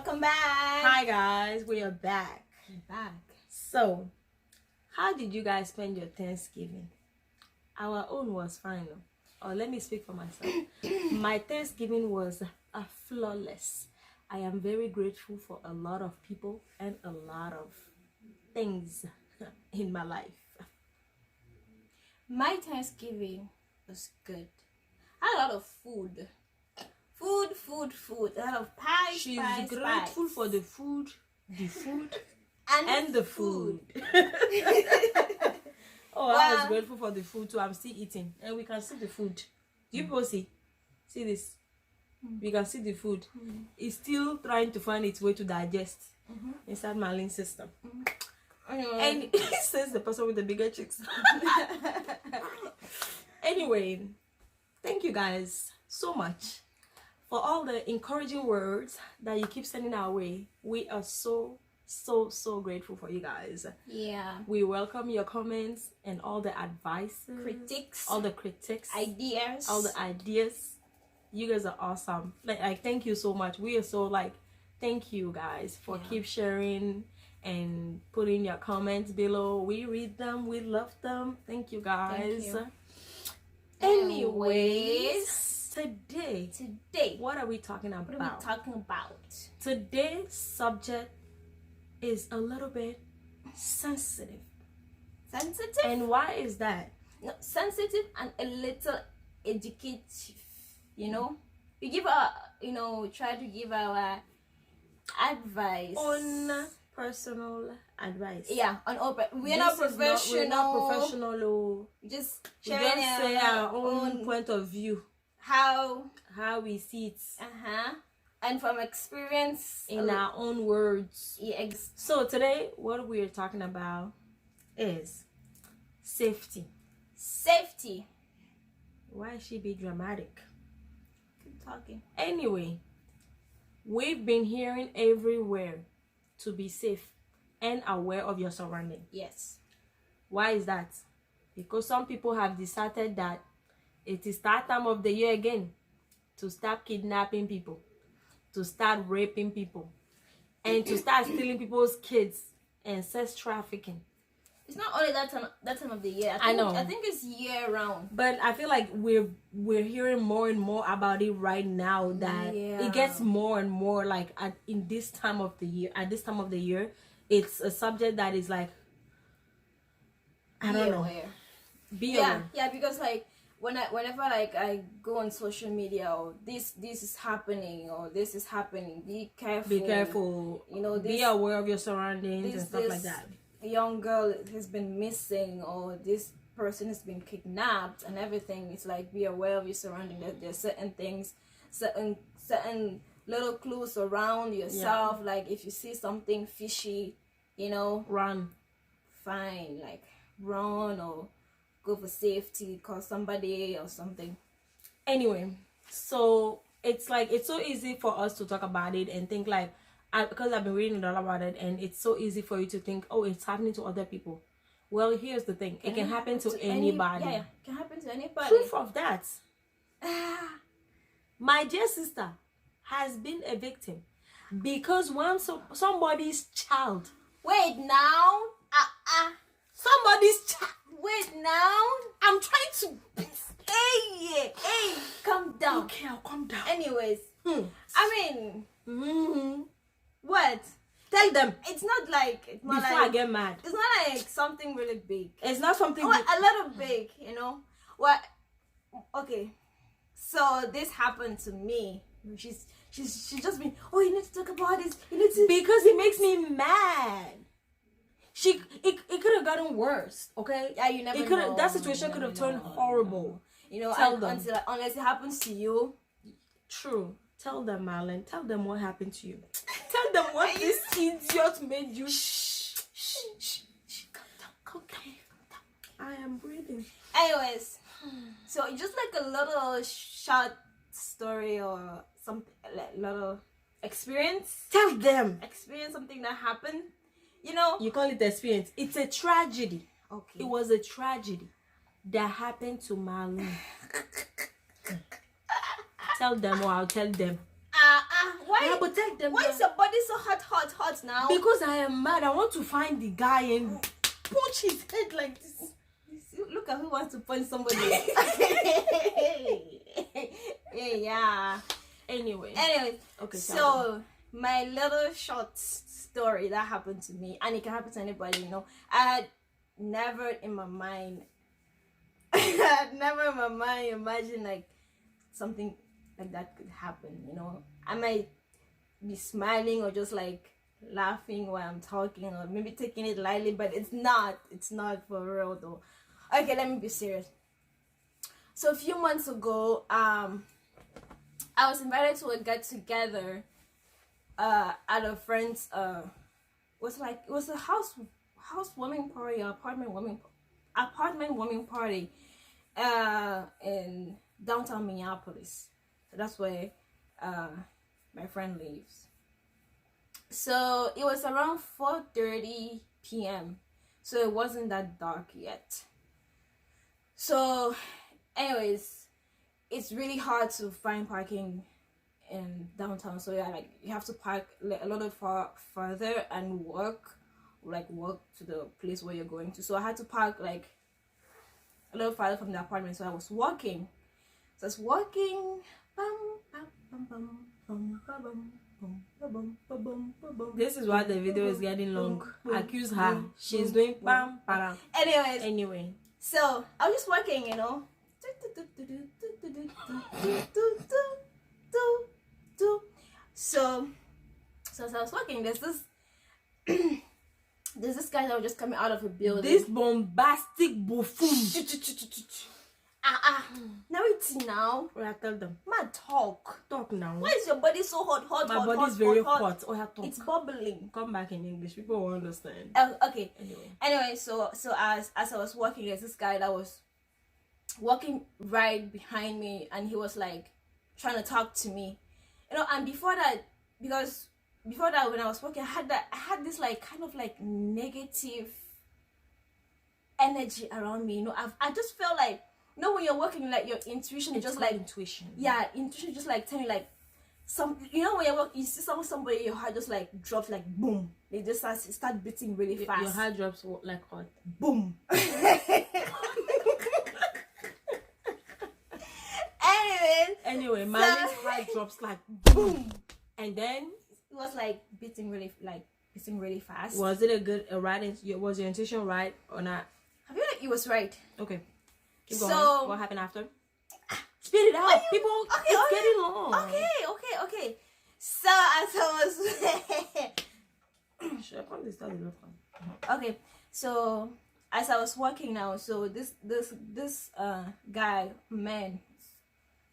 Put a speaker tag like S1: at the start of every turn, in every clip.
S1: welcome back.
S2: Hi guys, we are back. So, how did you guys spend your Thanksgiving? Our own was fine. Or let me speak for myself. My Thanksgiving was a flawless. I am very grateful for a lot of people and a lot of things in my life.
S1: My Thanksgiving was good. I had a lot of food. A lot of pie.
S2: She's grateful for the food, and the food. Oh, well, I was grateful for the food too. I'm still eating, and we can see the food. Do you people see this? We can see the food. It's still trying to find its way to digest inside my lean system. And it says the person with the bigger cheeks. Anyway, thank you guys so much for all the encouraging words that you keep sending our way. We are so grateful for you guys.
S1: Yeah.
S2: We welcome your comments and all the advices, all the critics, all the ideas. You guys are awesome. Like thank you so much. We are so thank you guys for keep sharing and putting your comments below. We read them. We love them. Thank you guys.
S1: Thank you.
S2: Anyways, today, what are we talking about? Today's subject is a little bit sensitive. And why is that?
S1: No, sensitive and a little educative. You know, we give our, try to give our advice
S2: on personal advice.
S1: Yeah, we're not professional.
S2: We're not professional.
S1: Just
S2: sharing say our own point of view.
S1: How
S2: we see it.
S1: And from experience
S2: in our own words.
S1: Yeah.
S2: So today, what we're talking about is safety.
S1: Safety.
S2: Why she be dramatic?
S1: Keep talking.
S2: Anyway, we've been hearing everywhere to be safe and aware of your surroundings.
S1: Yes.
S2: Why is that? Because some people have decided that it is that time of the year again to start kidnapping people, to start raping people, and to start stealing people's kids and sex trafficking.
S1: It's not only that time of the year.
S2: I know.
S1: I think it's year round.
S2: But I feel like we're hearing more and more about it right now, that it gets more and more in this time of the year. At this time of the year, it's a subject that is like, I don't know. Be aware.
S1: Yeah, because whenever I go on social media, or this is happening, or this is happening, be careful.
S2: Be aware of your surroundings and stuff like that.
S1: A young girl has been missing, or this person has been kidnapped and everything. It's like, be aware of your surroundings. There's certain things, certain little clues around yourself. Like if you see something fishy,
S2: run.
S1: Fine, run or go for safety, call somebody or something.
S2: Anyway, so it's so easy for us to talk about it and think because I've been reading a lot about it, and it's so easy for you to think, oh, it's happening to other people. Well, here's the thing. It can happen to anybody.
S1: It can happen to anybody.
S2: Proof of that. My dear sister has been a victim because somebody's child.
S1: Wait now.
S2: Somebody's child.
S1: Wait now.
S2: I'm trying to.
S1: Hey, calm down.
S2: Okay, I'll calm down.
S1: Anyways, I mean, what?
S2: Tell them.
S1: It's not like
S2: before I get mad.
S1: It's not like something really big.
S2: It's not something.
S1: A little big, What? Okay. So this happened to me. She's just been. Oh, you need to talk about this. You need to,
S2: because it makes me mad. It could have gotten worse, okay?
S1: Yeah, you never know.
S2: That situation could have turned horrible.
S1: Tell them. Unless it happens to you.
S2: True. Tell them, Marlon. Tell them what happened to you. Tell them what this idiot made you. Shh. Calm down. I am breathing.
S1: Anyways, so just a little short story or something, little experience.
S2: Tell them.
S1: Experience something that happened.
S2: You call it experience. It's a tragedy.
S1: Okay.
S2: It was a tragedy that happened to Marlene. Tell them, or I'll tell them.
S1: Why?
S2: Protect them.
S1: Why is your body so hot now?
S2: Because I am mad. I want to find the guy and punch his head like this.
S1: Look at who wants to punch somebody. Yeah.
S2: Anyway. Okay.
S1: So my little short story that happened to me, and it can happen to anybody. You know, I had never in my mind imagined like something like that could happen. You know, I might be smiling or just like laughing while I'm talking, or maybe taking it lightly, but it's not for real though. Okay, let me be serious. So a few months ago, I was invited to a get together at a friend's it was a housewarming party, apartment warming party in downtown Minneapolis. So that's where my friend lives. So it was around 4:30 p.m. So it wasn't that dark yet. So anyways, it's really hard to find parking in downtown. So yeah, like you have to park a little further and walk to the place where you're going to. So I had to park like a little farther from the apartment. So I was walking. So I was walking.
S2: This is why the video is getting long. Accuse her. She's doing bam bam.
S1: Anyway. So I was just walking, you know. So as I was walking, there's this guy that was just coming out of a building.
S2: This bombastic buffoon.
S1: Now it's now.
S2: Oh, I tell them.
S1: Man, talk
S2: now.
S1: Why is your body so hot?
S2: My body is very hot. Oh, yeah, talk.
S1: It's bubbling.
S2: Come back in English. People won't understand.
S1: Okay. Anyway, so as I was walking, there's this guy that was walking right behind me, and he was like trying to talk to me, you know. And before that, when I was walking, I had this like kind of like negative energy around me, you know. I just felt like, you know, when you're walking, like your intuition is just like
S2: intuition.
S1: Yeah, intuition just like telling you like some, you know, when you're walking, you see somebody, your heart just like drops like boom. They just start beating really fast.
S2: Your heart drops like what?
S1: Boom.
S2: Anyway, my heart drops like boom, and then
S1: it was like beating really fast.
S2: Was it a right? Was your intuition right or not?
S1: I feel like it was right.
S2: Okay, keep going.
S1: So
S2: what happened after? Spit it out, people. It's getting long.
S1: Okay. So as I was, okay. So as I was walking now, so this guy, man,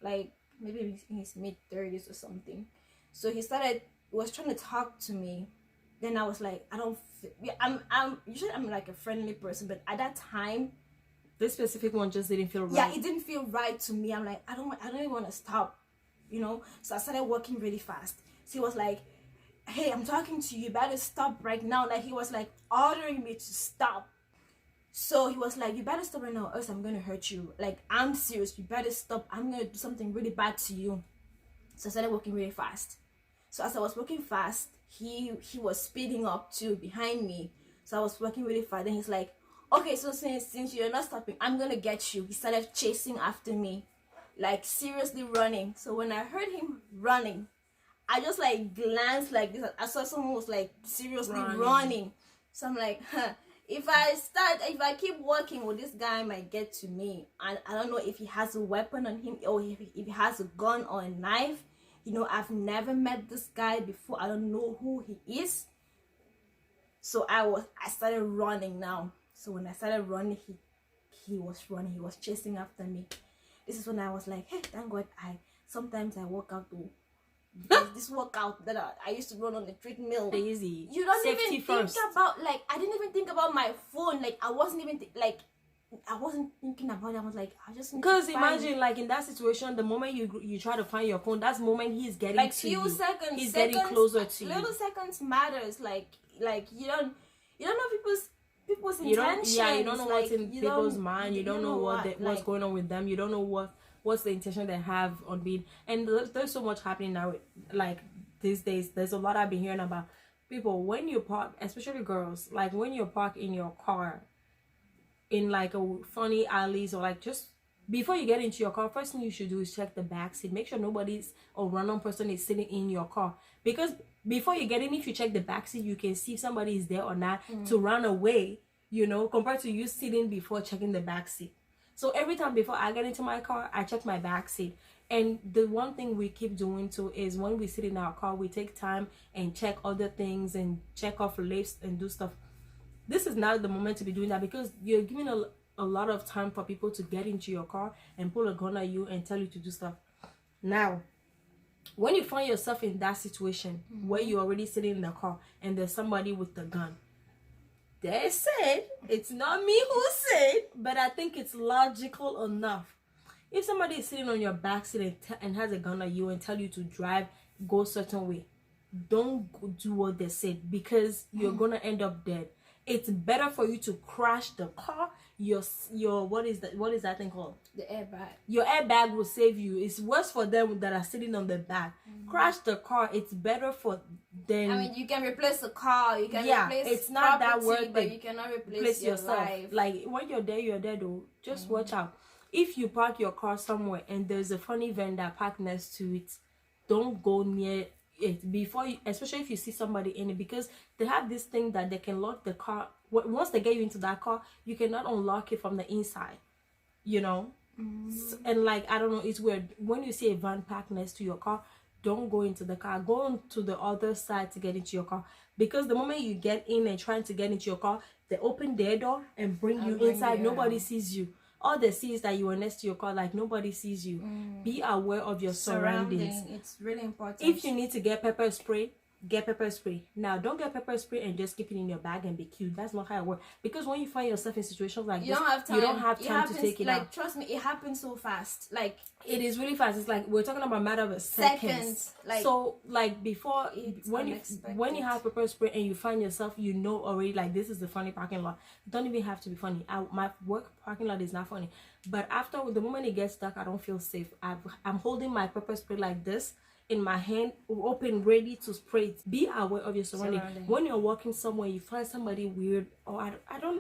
S1: like maybe in his mid-30s or something. So he was trying to talk to me. Then I was like, I'm usually I'm like a friendly person, but at that time,
S2: this specific one just didn't feel right.
S1: Yeah, it didn't feel right to me. I'm like, I don't even want to stop, you know. So I started walking really fast. So he was like, hey, I'm talking to you, you better stop right now. Like he was like ordering me to stop. So he was like, you better stop right now, or else I'm gonna hurt you. Like, I'm serious, you better stop. I'm gonna do something really bad to you. So I started walking really fast. So as I was walking fast, he was speeding up too behind me. So I was walking really fast. Then he's like, okay, so since you're not stopping, I'm gonna get you. He started chasing after me, like seriously running. So when I heard him running, I just like glanced like this. I saw someone was like seriously running. So I'm like, if I keep walking, well, this guy might get to me. And I don't know if he has a weapon on him or if he has a gun or a knife. You know, I've never met this guy before. I don't know who he is. So I started running now. So when I started running, he was running. He was chasing after me. This is when I was like, hey, thank God sometimes I work out to this workout that I used to run on the treadmill.
S2: Easy.
S1: You don't
S2: Safety
S1: even
S2: first.
S1: think about, like, I didn't even think about my phone. Like, I wasn't even I wasn't thinking about it. I was like, I just need
S2: because imagine like in that situation, the moment you try to find your phone, that's the moment he's getting
S1: like
S2: to
S1: few
S2: you.
S1: seconds.
S2: He's getting closer to you.
S1: Little seconds matters. Like you don't know people's intentions.
S2: You don't know
S1: like,
S2: what's in people's mind. You don't know what's going on with them. You don't know what's the intention they have on being. And there's so much happening now. Like these days, there's a lot I've been hearing about people when you park, especially girls, like when you park in your car in like a funny alleys or like just before you get into your car, first thing you should do is check the back seat. Make sure nobody's or random person is sitting in your car, because before you get in, if you check the back seat, you can see if somebody is there or not to run away, you know, compared to you sitting before checking the back seat. So every time before I get into my car, I check my back seat. And the one thing we keep doing too is when we sit in our car, we take time and check other things and check off lifts and do stuff. This is not the moment to be doing that, because you're giving a lot of time for people to get into your car and pull a gun at you and tell you to do stuff. Now, when you find yourself in that situation where you're already sitting in the car and there's somebody with the gun, they said, it's not me who said, but I think it's logical enough. If somebody is sitting on your back seat and has a gun at you and tell you to drive, go a certain way, don't do what they said, because you're gonna end up dead. It's better for you to crash the car. Your what is that thing called?
S1: The airbag.
S2: Your airbag will save you. It's worse for them that are sitting on the back. Crash the car. It's better for them.
S1: I mean, you can replace the car. You can replace
S2: it's not
S1: property,
S2: that word,
S1: but you cannot replace
S2: yourself.
S1: Life.
S2: Like when you're there though. Just watch out. If you park your car somewhere and there's a funny vendor parked next to it, don't go near it before you, especially if you see somebody in it, because they have this thing that they can lock the car. Once they get you into that car, you cannot unlock it from the inside, you know. And like, I don't know, it's weird when you see a van parked next to your car. Don't go into the car, go on to the other side to get into your car, because the moment you get in and trying to get into your car, they open their door and bring you inside. Nobody sees you. All they see is that you are next to your car, like nobody sees you. Be aware of your surroundings.
S1: It's really important.
S2: If you need to get pepper spray, get pepper spray. Now, don't get pepper spray and just keep it in your bag and be cute. That's not how it works. Because when you find yourself in situations like this, you don't have time to take it out.
S1: Trust me, it happens so fast. Like,
S2: it is really fast. It's like we're talking about a matter of seconds.
S1: Like,
S2: so like before, when you have pepper spray and you find yourself, you know already, like, this is the funny parking lot. It don't even have to be funny. My work parking lot is not funny, but after the moment it gets dark, I don't feel safe. I'm holding my pepper spray like this in my hand, open, ready to spray it. Be aware of your surroundings. When you're walking somewhere, you find somebody weird, or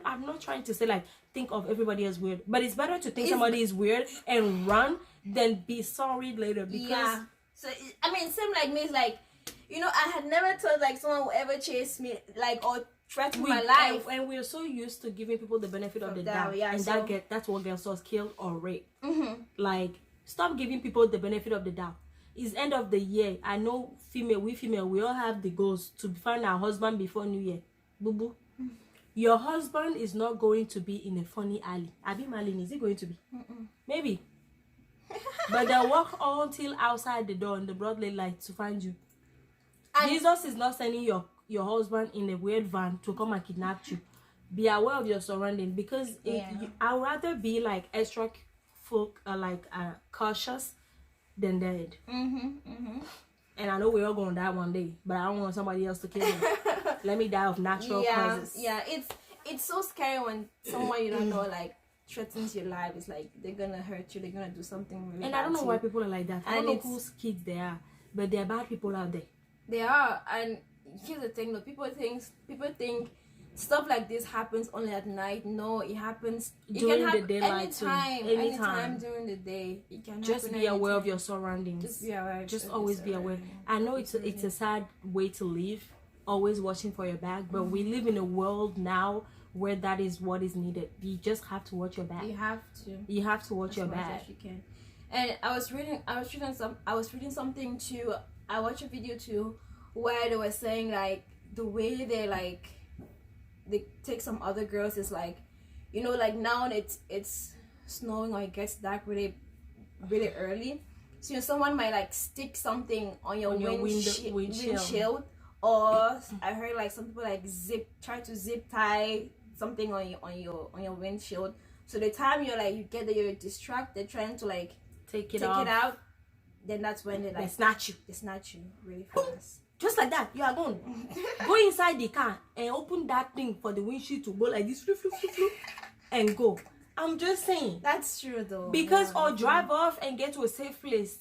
S2: I'm not trying to say like think of everybody as weird, but it's better to think somebody is weird and run than be sorry later. Because
S1: so I mean, same like me. It's like, you know, I had never thought like someone would ever chase me, like, or threaten my life.
S2: And we're so used to giving people the benefit of the doubt, and that's what gets us killed or raped. Like, stop giving people the benefit of the doubt. It's end of the year. I know we all have the goals to find our husband before New Year. Boo boo. Your husband is not going to be in a funny alley. Abi Malin, is he going to be? Maybe. But they'll walk until outside the door in the broad daylight to find you. And Jesus is not sending your husband in a weird van to come and kidnap you. Be aware of your surroundings, because I'd rather be like extra cautious than dead. And I know we're all gonna die one day, but I don't want somebody else to kill me. Let me die of natural causes.
S1: It's so scary when someone you don't know like threatens your life. It's like they're gonna hurt you, they're gonna do something really bad.
S2: And I don't know why people are like that. I don't know whose kids they are, but they're bad people out there.
S1: They are. And here's the thing though, people think stuff like this happens only at night. No, it happens
S2: during the daylight
S1: anytime during the day. It can
S2: just be aware of your surroundings.
S1: Just be aware.
S2: Just always be aware. I know it's a sad way to live, always watching for your back, but we live in a world now where that is what is needed. You just have to watch your back. You have to watch your back.
S1: As you can. And I was reading something too. I watched a video too where they were saying like the way they take some other girls is like, you know, like now it's snowing or it gets dark really really early, so you know, someone might like stick something on your windshield, or I heard like some people like try to zip tie something on your windshield, so the time you get there, you're distracted trying to like take it out, then that's when they snatch you really fast.
S2: Just like that, you are gone. Go inside the car and open that thing for the windshield to go like this, and go. I'm just saying.
S1: That's true though.
S2: Because or drive off and get to a safe place.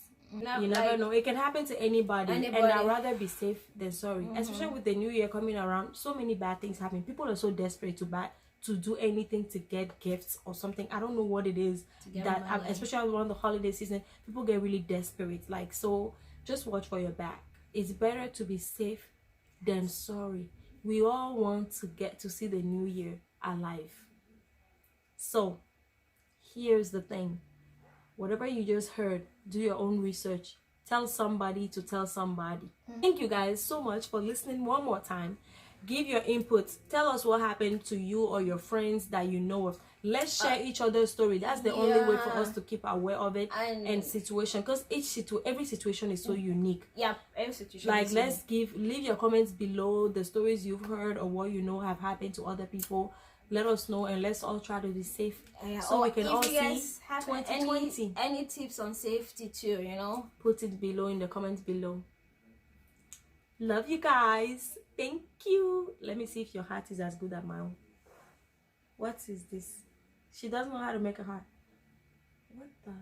S2: You never know. It can happen to anybody. And I'd rather be safe than sorry. Especially with the new year coming around, so many bad things happen. People are so desperate to do anything to get gifts or something. I don't know what it is that, especially around the holiday season, people get really desperate. Like, so just watch for your back. It's better to be safe than sorry. We all want to get to see the new year alive. So here's the thing. Whatever you just heard, do your own research. Tell somebody to tell somebody. Thank you guys so much for listening one more time. Give your input. Tell us what happened to you or your friends that you know of. Let's share each other's story. That's the only way for us to keep aware of it and situation. Because every situation is so unique.
S1: Yeah, every situation.
S2: Like, leave your comments below the stories you've heard or what you know have happened to other people. Let us know, and let's all try to be safe, so we can all see 2020.
S1: Any tips on safety too, you know,
S2: put it below in the comments below. Love you guys. Thank you. Let me see if your heart is as good as my own. What is this? She doesn't know how to make a heart. What the